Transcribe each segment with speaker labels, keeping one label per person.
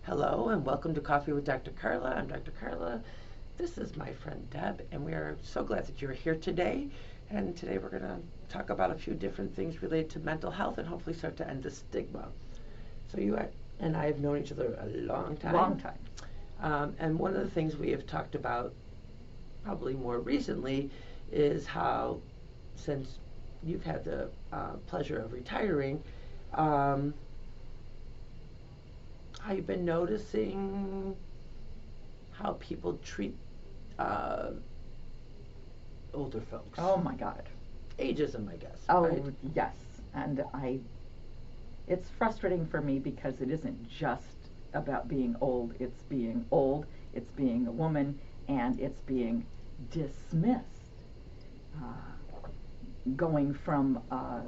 Speaker 1: Hello and welcome to Coffee with Dr. Carla. I'm Dr. Carla. This is my friend Deb, and we are so glad that you're here today. And today we're going to talk about a few different things related to mental health and hopefully start to end the stigma. So you and I have known each other a long time.
Speaker 2: Long time.
Speaker 1: And one of the things we have talked about probably more recently is how, since you've had the pleasure of retiring, how you've been noticing how people treat older folks.
Speaker 2: Oh my God.
Speaker 1: Ageism, I guess.
Speaker 2: Oh,
Speaker 1: right?
Speaker 2: yes. And it's frustrating for me because it isn't just about being old. It's being old, it's being a woman, and it's being dismissed. Going from a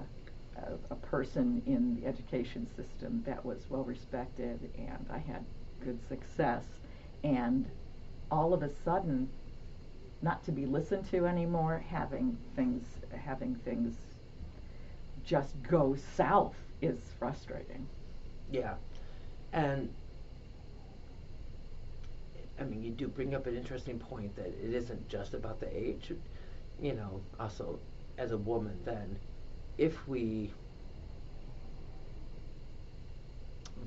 Speaker 2: person in the education system that was well respected and I had good success, and all of a sudden not to be listened to anymore, having things just go south is frustrating.
Speaker 1: Yeah. And I mean, you do bring up an interesting point that it isn't just about the age. You know, also as a woman, then if we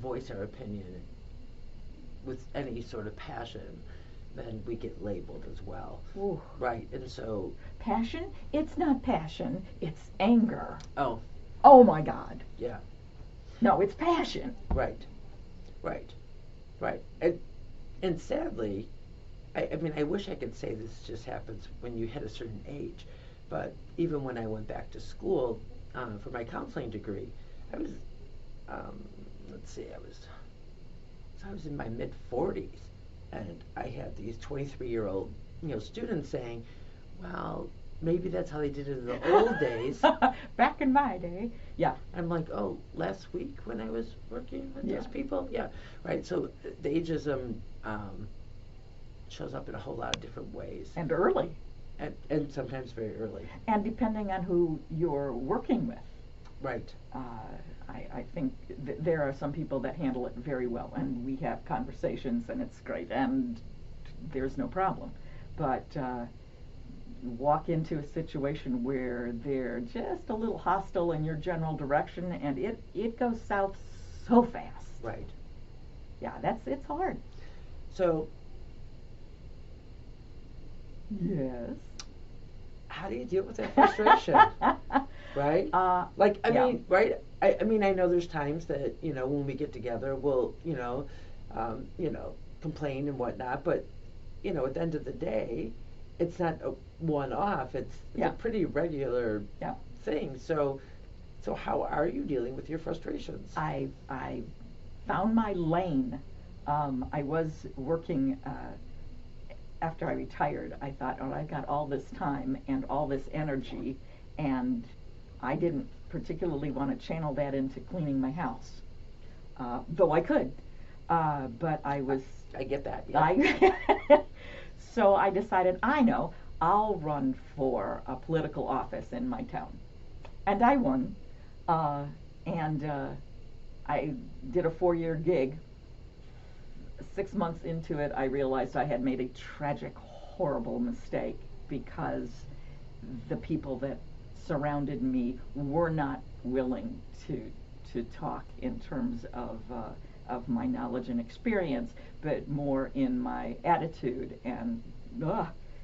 Speaker 1: voice our opinion with any sort of passion, then we get labeled as well.
Speaker 2: Ooh.
Speaker 1: Right? And so
Speaker 2: Passion? It's not passion, it's anger.
Speaker 1: oh,
Speaker 2: Oh my God.
Speaker 1: yeah.
Speaker 2: No, it's passion.
Speaker 1: Right. And sadly, I mean, I wish I could say this just happens when you hit a certain age, but even when I went back to school for my counseling degree, I was, I was in my mid-40s, and I had these 23-year-old, students saying, well, maybe that's how they did it in the old days.
Speaker 2: Back in my day. Yeah.
Speaker 1: I'm like, oh, last week when I was working with
Speaker 2: Yeah.
Speaker 1: those people? Yeah, right. So the ageism shows up in a whole lot of different ways.
Speaker 2: And early.
Speaker 1: And sometimes very early.
Speaker 2: And depending on who you're working with.
Speaker 1: Right.
Speaker 2: I think there are some people that handle it very well, and we have conversations, and it's great, and there's no problem. But walk into a situation where they're just a little hostile in your general direction, and it goes south so fast.
Speaker 1: Right.
Speaker 2: Yeah, it's hard.
Speaker 1: So
Speaker 2: Yes.
Speaker 1: how do you deal with that frustration? Right? I
Speaker 2: yeah.
Speaker 1: mean, right? I mean, I know there's times that, when we get together, we'll, complain and whatnot, but, at the end of the day, it's not a one-off. It's
Speaker 2: Yeah.
Speaker 1: a pretty regular
Speaker 2: Yeah.
Speaker 1: thing. So how are you dealing with your frustrations?
Speaker 2: I found my lane. I was working after I retired. I thought, oh, I've got all this time and all this energy, and I didn't particularly want to channel that into cleaning my house, though I could. But I was.
Speaker 1: I get that. Yeah.
Speaker 2: So I decided, I'll run for a political office in my town, and I won. And I did a 4-year gig. 6 months into it, I realized I had made a tragic, horrible mistake because the people that surrounded me were not willing to talk in terms of my knowledge and experience, but more in my attitude, and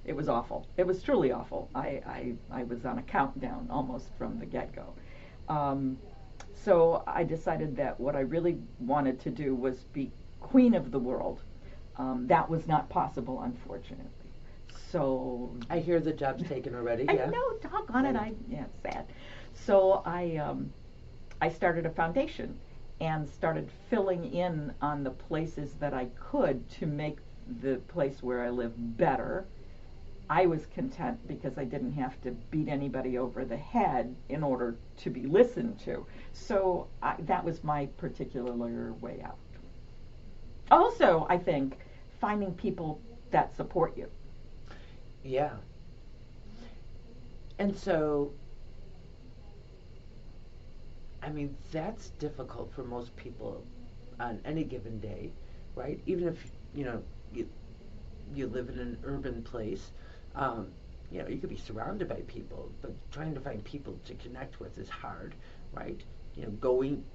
Speaker 2: it was awful. It was truly awful. I was on a countdown almost from the get-go. So I decided that what I really wanted to do was be queen of the world. That was not possible, unfortunately. So
Speaker 1: I hear the job's taken already.
Speaker 2: I
Speaker 1: Yeah.
Speaker 2: know, doggone it. It's sad. So I started a foundation and started filling in on the places that I could to make the place where I live better. I was content because I didn't have to beat anybody over the head in order to be listened to. So that was my particular way out. Also, I think finding people that support you.
Speaker 1: Yeah. And so, I mean, that's difficult for most people on any given day right? Even if, you live in an urban place, you could be surrounded by people, but trying to find people to connect with is hard, right? Going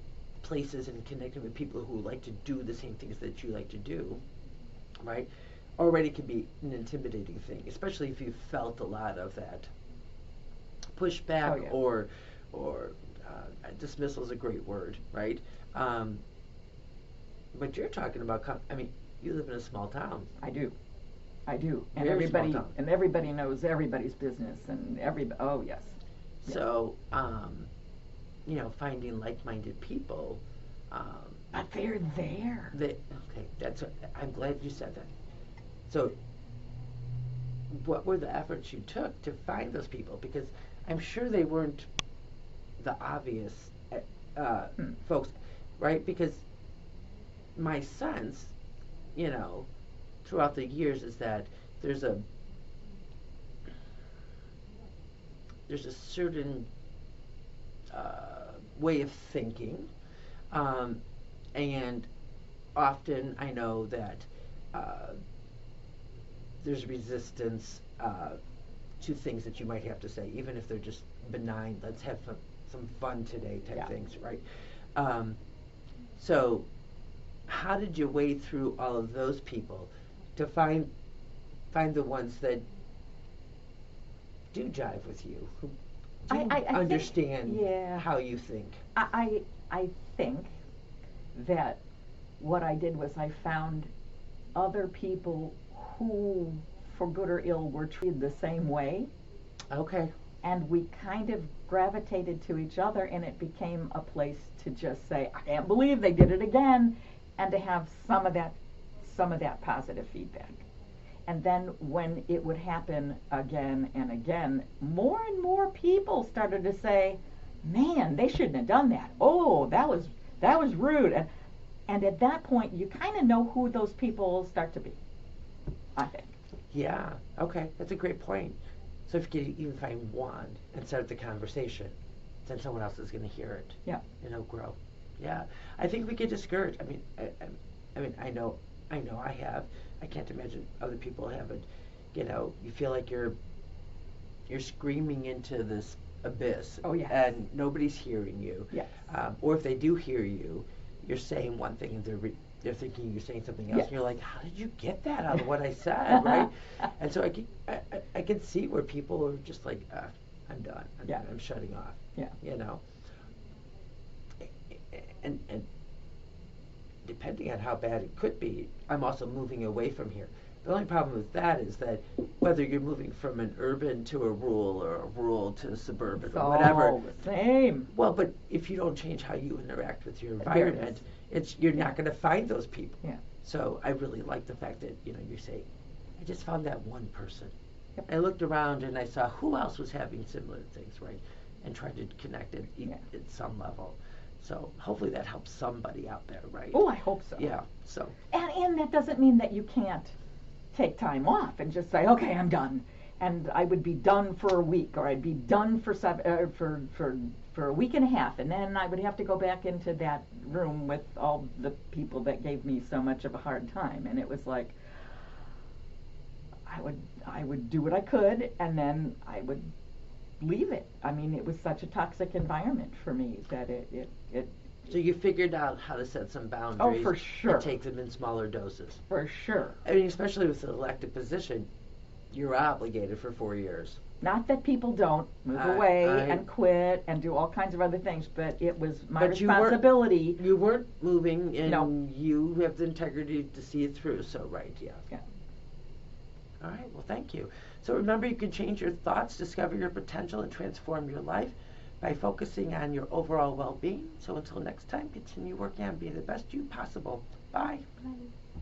Speaker 1: places and connecting with people who like to do the same things that you like to do, right? Already can be an intimidating thing, especially if you felt a lot of that pushback.
Speaker 2: Oh, yeah.
Speaker 1: or dismissal is a great word, right? But you're talking about, you live in a small town.
Speaker 2: I do, and
Speaker 1: Very small
Speaker 2: everybody
Speaker 1: town.
Speaker 2: knows everybody's business, and oh yes.
Speaker 1: So, finding like-minded people.
Speaker 2: But they're there.
Speaker 1: I'm glad you said that. So, what were the efforts you took to find those people? Because I'm sure they weren't the obvious folks, right? Because my sense, throughout the years is that there's a certain way of thinking, and often I know that there's resistance to things that you might have to say, even if they're just benign, let's have some fun today type things, right? So how did you wade through all of those people to find the ones that do jive with you, who do
Speaker 2: I
Speaker 1: understand
Speaker 2: think,
Speaker 1: how you think?
Speaker 2: I think that what I did was I found other people who, for good or ill, were treated the same way.
Speaker 1: Okay.
Speaker 2: And we kind of gravitated to each other, and it became a place to just say, I can't believe they did it again, and to have some of that positive feedback. And then when it would happen again and again, more and more people started to say, man, they shouldn't have done that. Oh, that was rude. And at that point, you kind of know who those people start to be, I think.
Speaker 1: Yeah, okay, that's a great point. So if you could even find one and start the conversation, then someone else is going to hear it.
Speaker 2: Yeah.
Speaker 1: And it'll grow. Yeah, I think we get discouraged. I know I have. I can't imagine other people haven't. You feel like you're screaming into this abyss.
Speaker 2: Oh, yes.
Speaker 1: And nobody's hearing you.
Speaker 2: Yes.
Speaker 1: Or if they do hear you, you're saying one thing and they're thinking you're saying something else.
Speaker 2: Yes.
Speaker 1: And you're like, how did you get that out of what I said, right? And so I can see where people are just like, I'm done. I'm shutting off.
Speaker 2: Yeah.
Speaker 1: And depending on how bad it could be, I'm also moving away from here. The only problem with that is that whether you're moving from an urban to a rural or a rural to suburban
Speaker 2: It's
Speaker 1: or whatever,
Speaker 2: all the same.
Speaker 1: well, but if you don't change how you interact with your environment, you're not going to find those people.
Speaker 2: Yeah.
Speaker 1: So I really like the fact that you say, I just found that one person.
Speaker 2: Yep.
Speaker 1: I looked around and I saw who else was having similar things, right, and tried to connect it at some level. So hopefully that helps somebody out there, right?
Speaker 2: Oh, I hope so.
Speaker 1: Yeah. So.
Speaker 2: And that doesn't mean that you can't take time off and just say, okay, I'm done. And I would be done for a week, or I'd be done for a week and a half, and then I would have to go back into that room with all the people that gave me so much of a hard time. And it was like, I would do what I could, and then I would leave it. I mean, it was such a toxic environment for me that it
Speaker 1: So you figured out how to set some boundaries.
Speaker 2: Oh, for sure.
Speaker 1: And take them in smaller doses.
Speaker 2: For sure.
Speaker 1: I mean, especially with an elected position, you're obligated for 4 years.
Speaker 2: Not that people don't move away and quit and do all kinds of other things, but it was my responsibility.
Speaker 1: You weren't moving, and
Speaker 2: No.
Speaker 1: you have the integrity to see it through. So, right, yeah.
Speaker 2: Yeah.
Speaker 1: All right, well, thank you. So remember, you can change your thoughts, discover your potential, and transform your life by focusing on your overall well-being. So until next time, continue working on being the best you possible. Bye.
Speaker 2: Bye.